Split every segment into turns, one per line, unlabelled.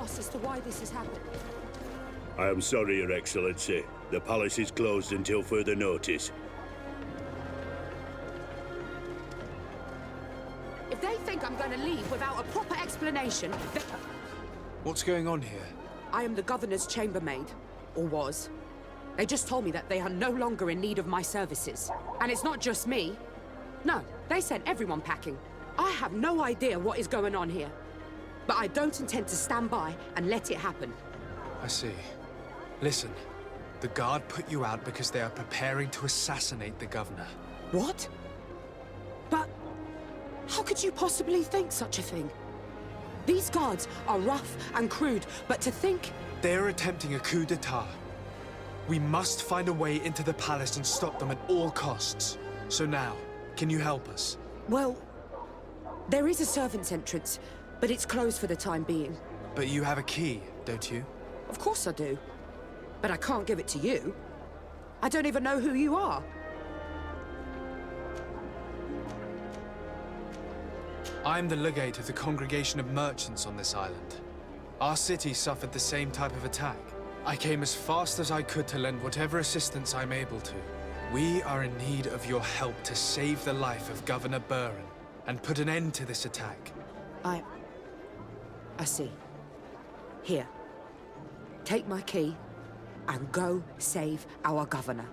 us as to why this has happened?
I am sorry, Your Excellency. The palace is closed until further notice.
If they think I'm going to leave without a proper explanation, then...
What's going on here?
I am the governor's chambermaid, or was. They just told me that they are no longer in need of my services. And it's not just me. No, they sent everyone packing. I have no idea what is going on here. But I don't intend to stand by and let it happen.
I see. Listen, the guard put you out because they are preparing to assassinate the governor.
What? But how could you possibly think such a thing? These guards are rough and crude, but to think...
They are attempting a coup d'etat. We must find a way into the palace and stop them at all costs. So now, can you help us?
Well, there is a servant's entrance, but it's closed for the time being.
But you have a key, don't you?
Of course I do. But I can't give it to you. I don't even know who you are.
I'm the legate of the congregation of merchants on this island. Our city suffered the same type of attack. I came as fast as I could to lend whatever assistance I'm able to. We are in need of your help to save the life of Governor Buren and put an end to this attack.
I see. Here. Take my key and go save our governor.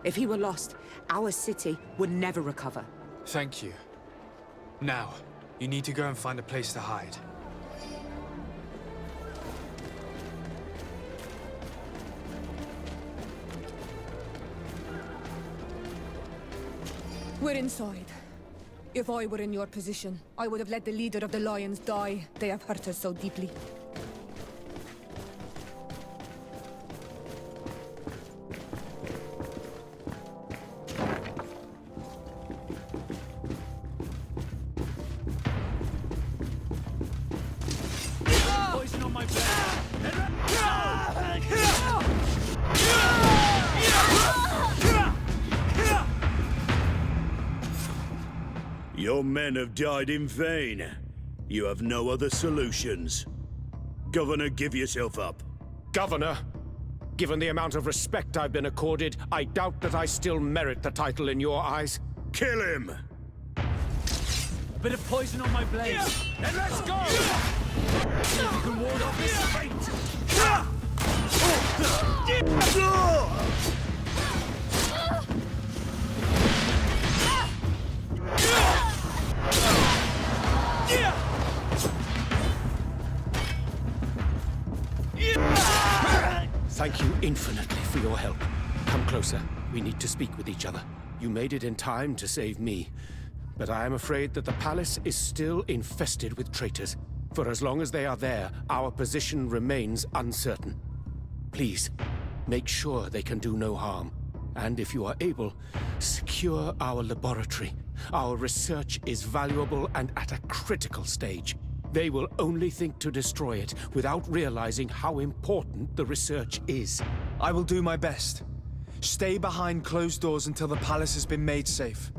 If he were lost, our city would never recover.
Thank you. Now, you need to go and find a place to hide.
We're inside. If I were in your position, I would have let the leader of the Lions die. They have hurt us so deeply.
Poison on my blade!
Your men have died in vain. You have no other solutions. Governor, give yourself up.
Governor, given the amount of respect I've been accorded, I doubt that I still merit the title in your eyes.
Kill him!
A bit of poison on my blade. Then let's go! See if you can ward off this fate!
Thank you infinitely for your help. Come closer. We need to speak with each other. You made it in time to save me. But I am afraid that the palace is still infested with traitors. For as long as they are there, our position remains uncertain. Please, make sure they can do no harm. And if you are able, secure our laboratory. Our research is valuable and at a critical stage. They will only think to destroy it without realizing how important the research is.
I will do my best. Stay behind closed doors until the palace has been made safe.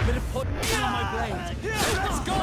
Bit of poison on my blade. Let's go!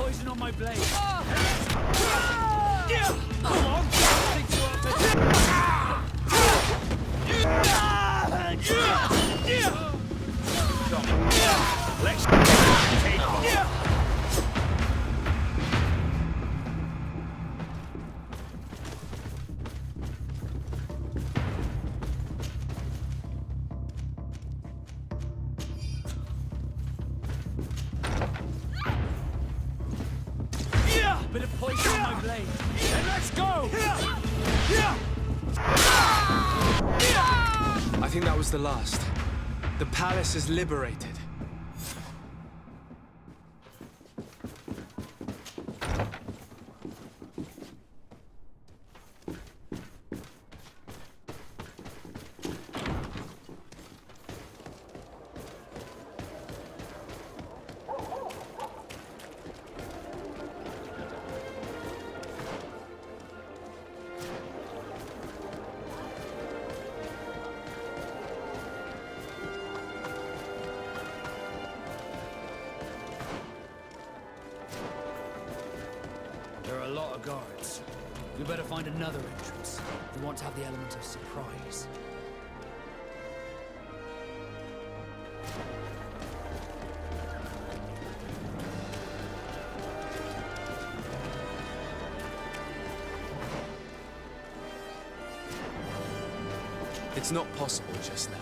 poison on my blade. Come on, take you up
Let's take off.
bit of poison on my blade. And let's go!
I think that was the last. The palace is liberated.
There are a lot of guards. We better find another entrance. We want to have the element of surprise.
It's not possible just now.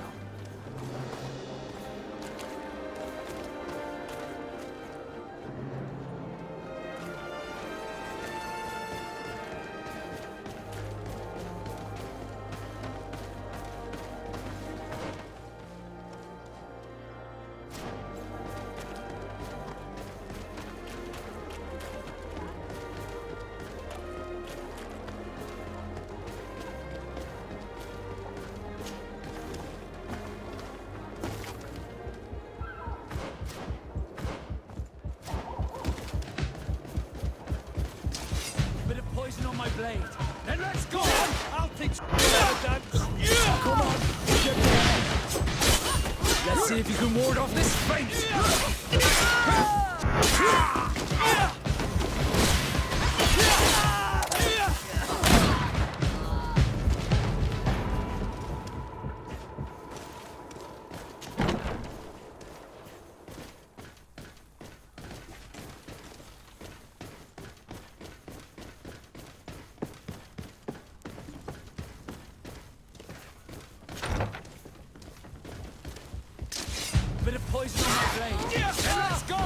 Bit of poison on my blade. Then let's go! I'll take that. Come on! Let's see if you can ward off this fate! Bit of poison on my blade. And let's go!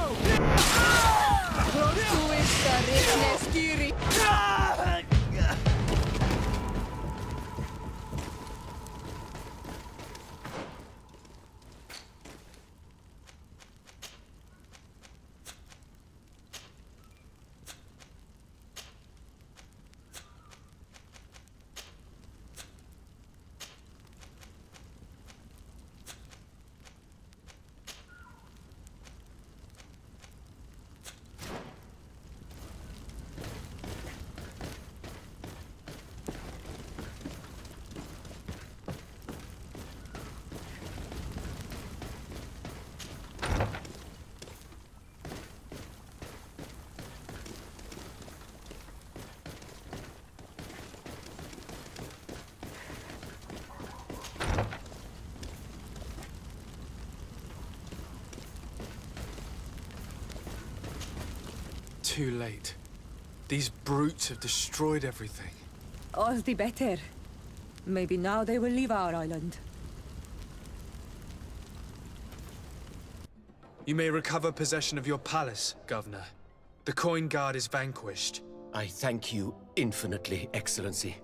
Too late. These brutes have destroyed everything.
All the better. Maybe now they will leave our island.
You may recover possession of your palace, Governor. The Coin Guard is vanquished.
I thank you infinitely, Excellency.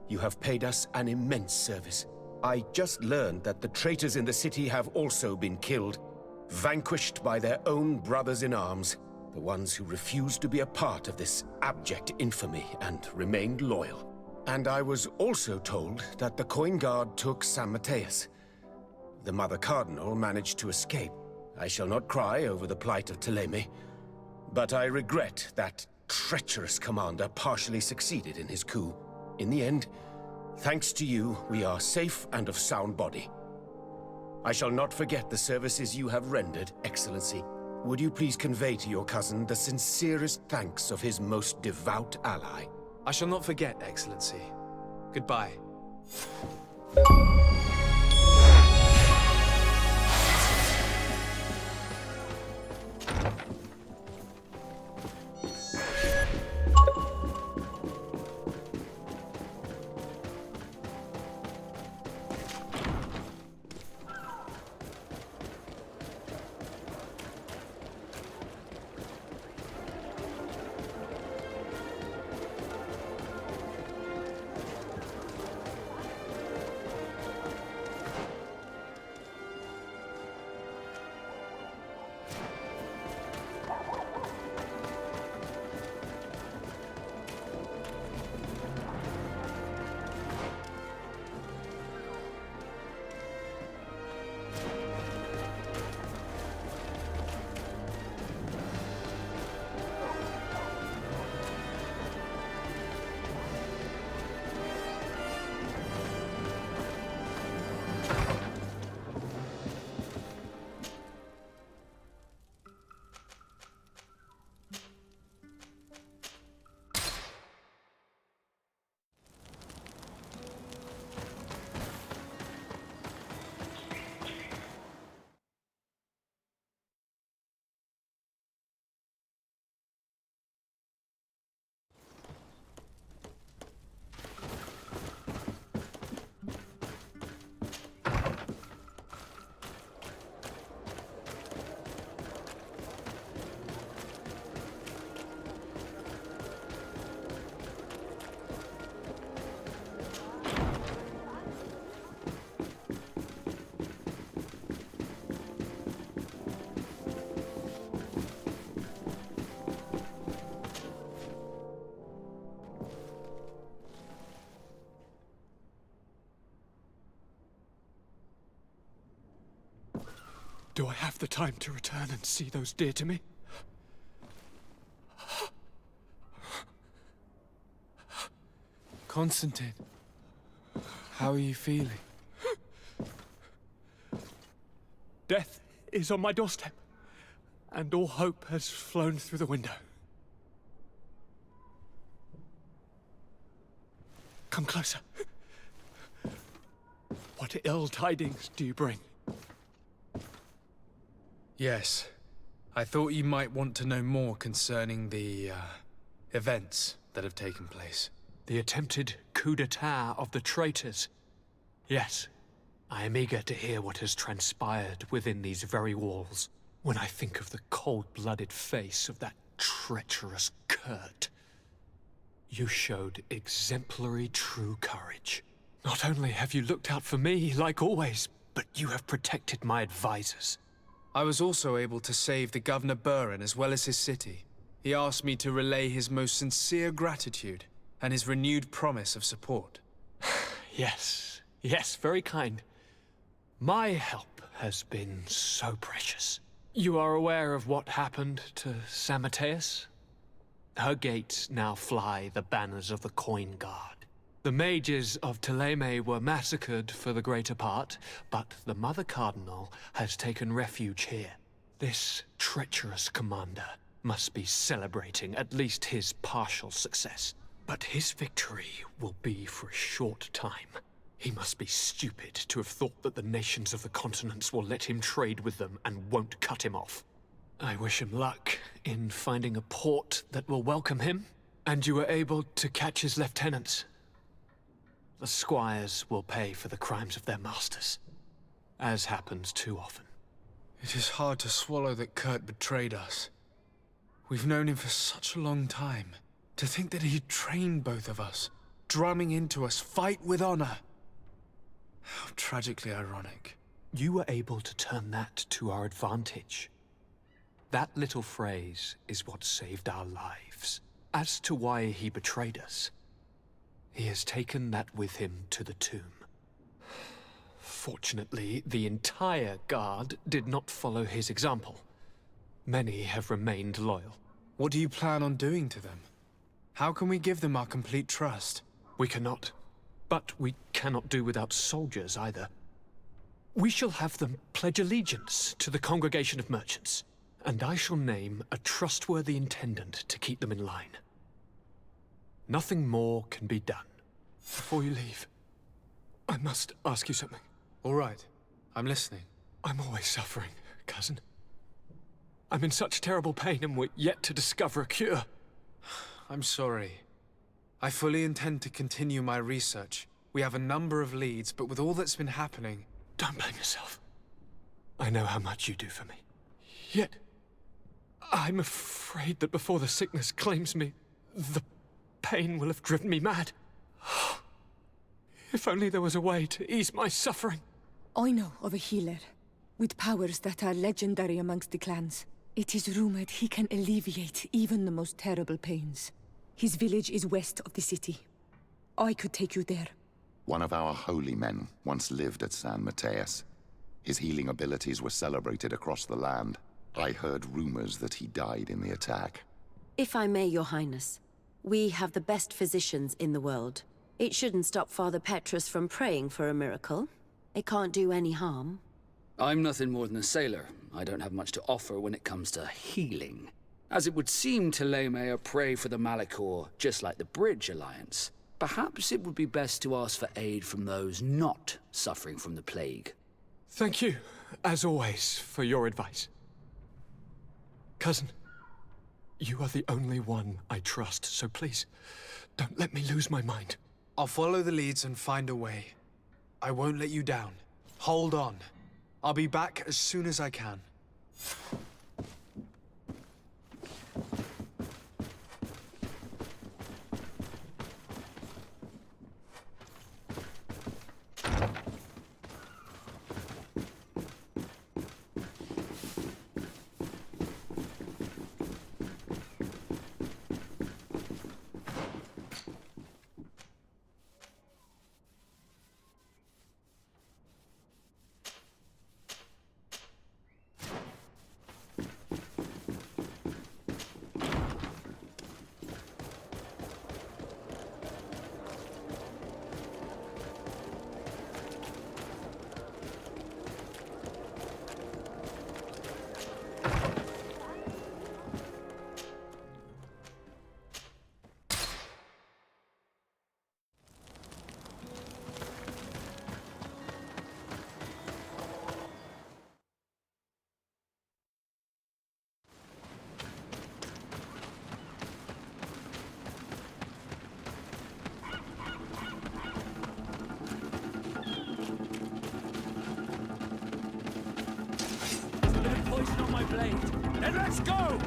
You have paid us an immense service. I just learned that the traitors in the city have also been killed, vanquished by their own brothers in arms, the ones who refused to be a part of this abject infamy and remained loyal. And I was also told that the Coin Guard took San Mateus. The Mother Cardinal managed to escape. I shall not cry over the plight of Thélème, but I regret that treacherous commander partially succeeded in his coup. In the end, thanks to you, we are safe and of sound body. I shall not forget the services you have rendered, Excellency. would you please convey to your cousin the sincerest thanks of his most devout ally?
I shall not forget, Excellency. Goodbye.
Do I have the time to return and see those dear to me?
Constantine, how are you feeling?
Death is on my doorstep, and all hope has flown through the window. Come closer. What ill tidings do you bring?
Yes. I thought you might want to know more concerning the, events that have taken place.
The attempted coup d'etat of the traitors. Yes, I am eager to hear what has transpired within these very walls. When I think of the cold-blooded face of that treacherous Kurt. You showed exemplary true courage. Not only have you looked out for me, like always, but you have protected my advisors.
I was also able to save the Governor Buren as well as his city. He asked me to relay his most sincere gratitude and his renewed promise of support.
Yes, very kind. My help has been so precious. You are aware of what happened to Samateus? Her gates now fly the banners of the Coin Guard. The mages of Thélème were massacred for the greater part, but the Mother Cardinal has taken refuge here. This treacherous commander must be celebrating at least his partial success. But his victory will be for a short time. He must be stupid to have thought that the nations of the continents will let him trade with them and won't cut him off. I wish him luck in finding a port that will welcome him, and you were able to catch his lieutenants. The squires will pay for the crimes of their masters, as happens too often.
It is hard to swallow that Kurt betrayed us. We've known him for such a long time. To think that he trained both of us, drumming into us, fight with honor. How tragically ironic.
You were able to turn that to our advantage. That little phrase is what saved our lives. As to why he betrayed us, he has taken that with him to the tomb. Fortunately, the entire Guard did not follow his example. Many have remained loyal.
What do you plan on doing to them? How can we give them our complete trust?
We cannot. But we cannot do without soldiers either. We shall have them pledge allegiance to the Congregation of Merchants. and I shall name a trustworthy intendant to keep them in line. Nothing more can be done. Before you leave, I must ask you something.
All right. I'm listening.
I'm always suffering, cousin. I'm in such terrible pain and we're yet to discover a cure.
I'm sorry. I fully intend to continue my research. We have a number of leads, but with all that's been happening...
Don't blame yourself. I know how much you do for me. Yet, I'm afraid that before the sickness claims me, the pain will have driven me mad. If only there was a way to ease my suffering.
I know of a healer, with powers that are legendary amongst the clans. It is rumored he can alleviate even the most terrible pains. His village is west of the city. I could take you there.
One of our holy men once lived at San Mateus. His healing abilities were celebrated across the land. I heard rumors that he died in the attack.
If I may, Your Highness, we have the best physicians in the world. It shouldn't stop Father Petrus from praying for a miracle. It can't do any harm.
I'm nothing more than a sailor. I don't have much to offer when it comes to healing. As it would seem Teleme are prey for the Malachor, just like the Bridge Alliance. Perhaps it would be best to ask for aid from those not suffering from the plague.
Thank you, as always, for your advice. Cousin, you are the only one I trust, so please, don't let me lose my mind.
I'll follow the leads and find a way. I won't let you down. Hold on. I'll be back as soon as I can.
Poison on my blade. Then let's go!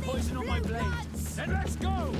Poison on my blade. Then let's go!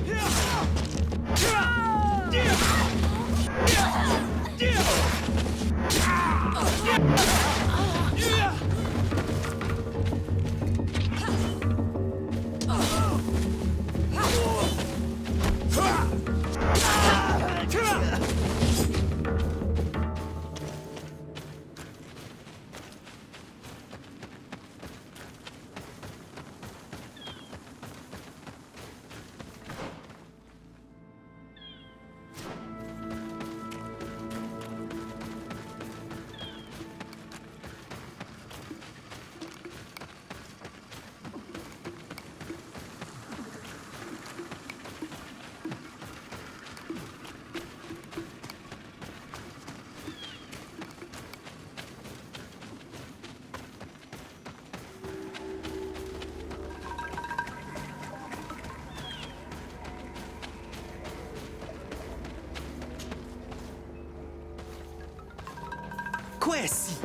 Quesi!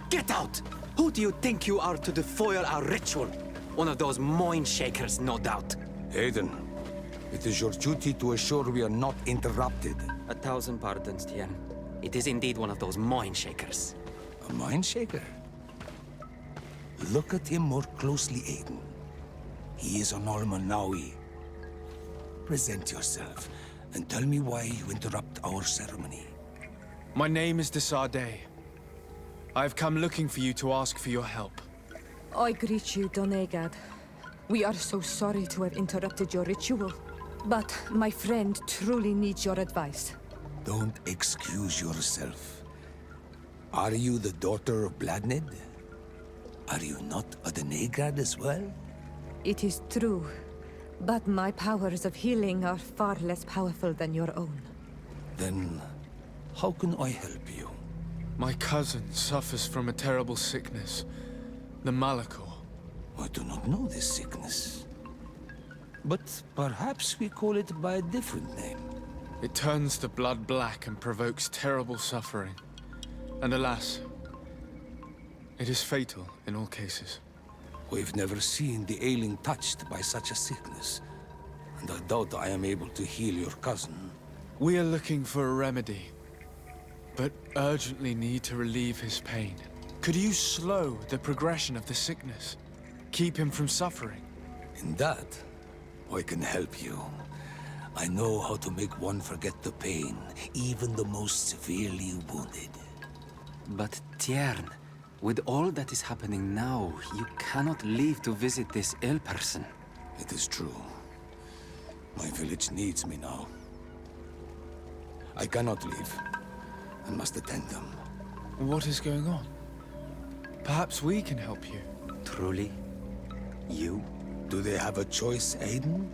Get out! Who do you think you are to foil our ritual? One of those mind shakers, no doubt.
Aiden, it is your duty to assure we are not interrupted.
1,000 pardons, Tien. It is indeed one of those mind shakers.
A mind shaker? Look at him more closely, Aiden. He is an Almanawi. Present yourself, and tell me why you interrupt our ceremony.
My name is Desardet. I've come looking for you to ask for your help.
I greet you, Donegad. We are so sorry to have interrupted your ritual. But my friend truly needs your advice.
Don't excuse yourself. Are you the daughter of Bladned? Are you not a Donegad as well?
It is true, but my powers of healing are far less powerful than your own.
Then, how can I help you?
My cousin suffers from a terrible sickness. The Malachor.
I do not know this sickness. But perhaps we call it by a different name.
It turns the blood black and provokes terrible suffering. And alas, it is fatal in all cases.
We've never seen the ailing touched by such a sickness. And I doubt I am able to heal your cousin.
We are looking for a remedy, but urgently need to relieve his pain. Could you slow the progression of the sickness? Keep him from suffering?
In that, I can help you. I know how to make one forget the pain, even the most severely wounded.
But Tiern, with all that is happening now, you cannot leave to visit this ill person.
It is true. My village needs me now. I cannot leave. I must attend them.
What is going on? Perhaps we can help you.
Truly? You?
Do they have a choice, Aiden?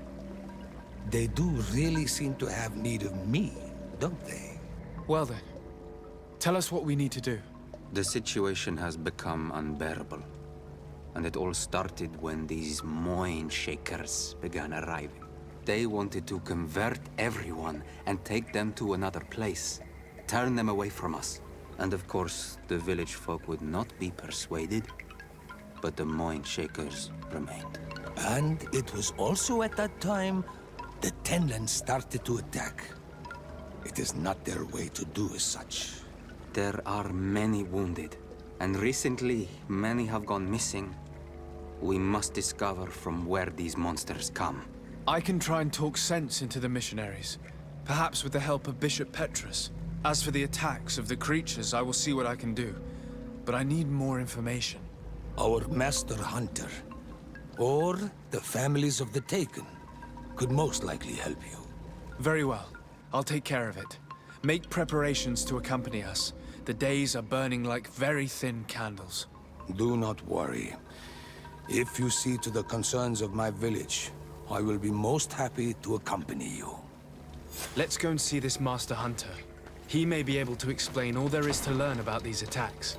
They do really seem to have need of me, don't they?
Well then, tell us what we need to do.
The situation has become unbearable. And it all started when these mind shakers began arriving. They wanted to convert everyone and take them to another place. Turn them away from us. And of course, the village folk would not be persuaded. But the mind shakers remained.
And it was also at that time the Tenland started to attack. It is not their way to do as such.
There are many wounded, and recently many have gone missing. We must discover from where these monsters come.
I can try and talk sense into the missionaries, perhaps with the help of Bishop Petrus. As for the attacks of the creatures, I will see what I can do. But I need more information.
Our master hunter, or the families of the Taken, could most likely help you.
Very well. I'll take care of it. Make preparations to accompany us. The days are burning like very thin candles.
Do not worry. If you see to the concerns of my village, I will be most happy to accompany you.
Let's go and see this Master Hunter. He may be able to explain all there is to learn about these attacks.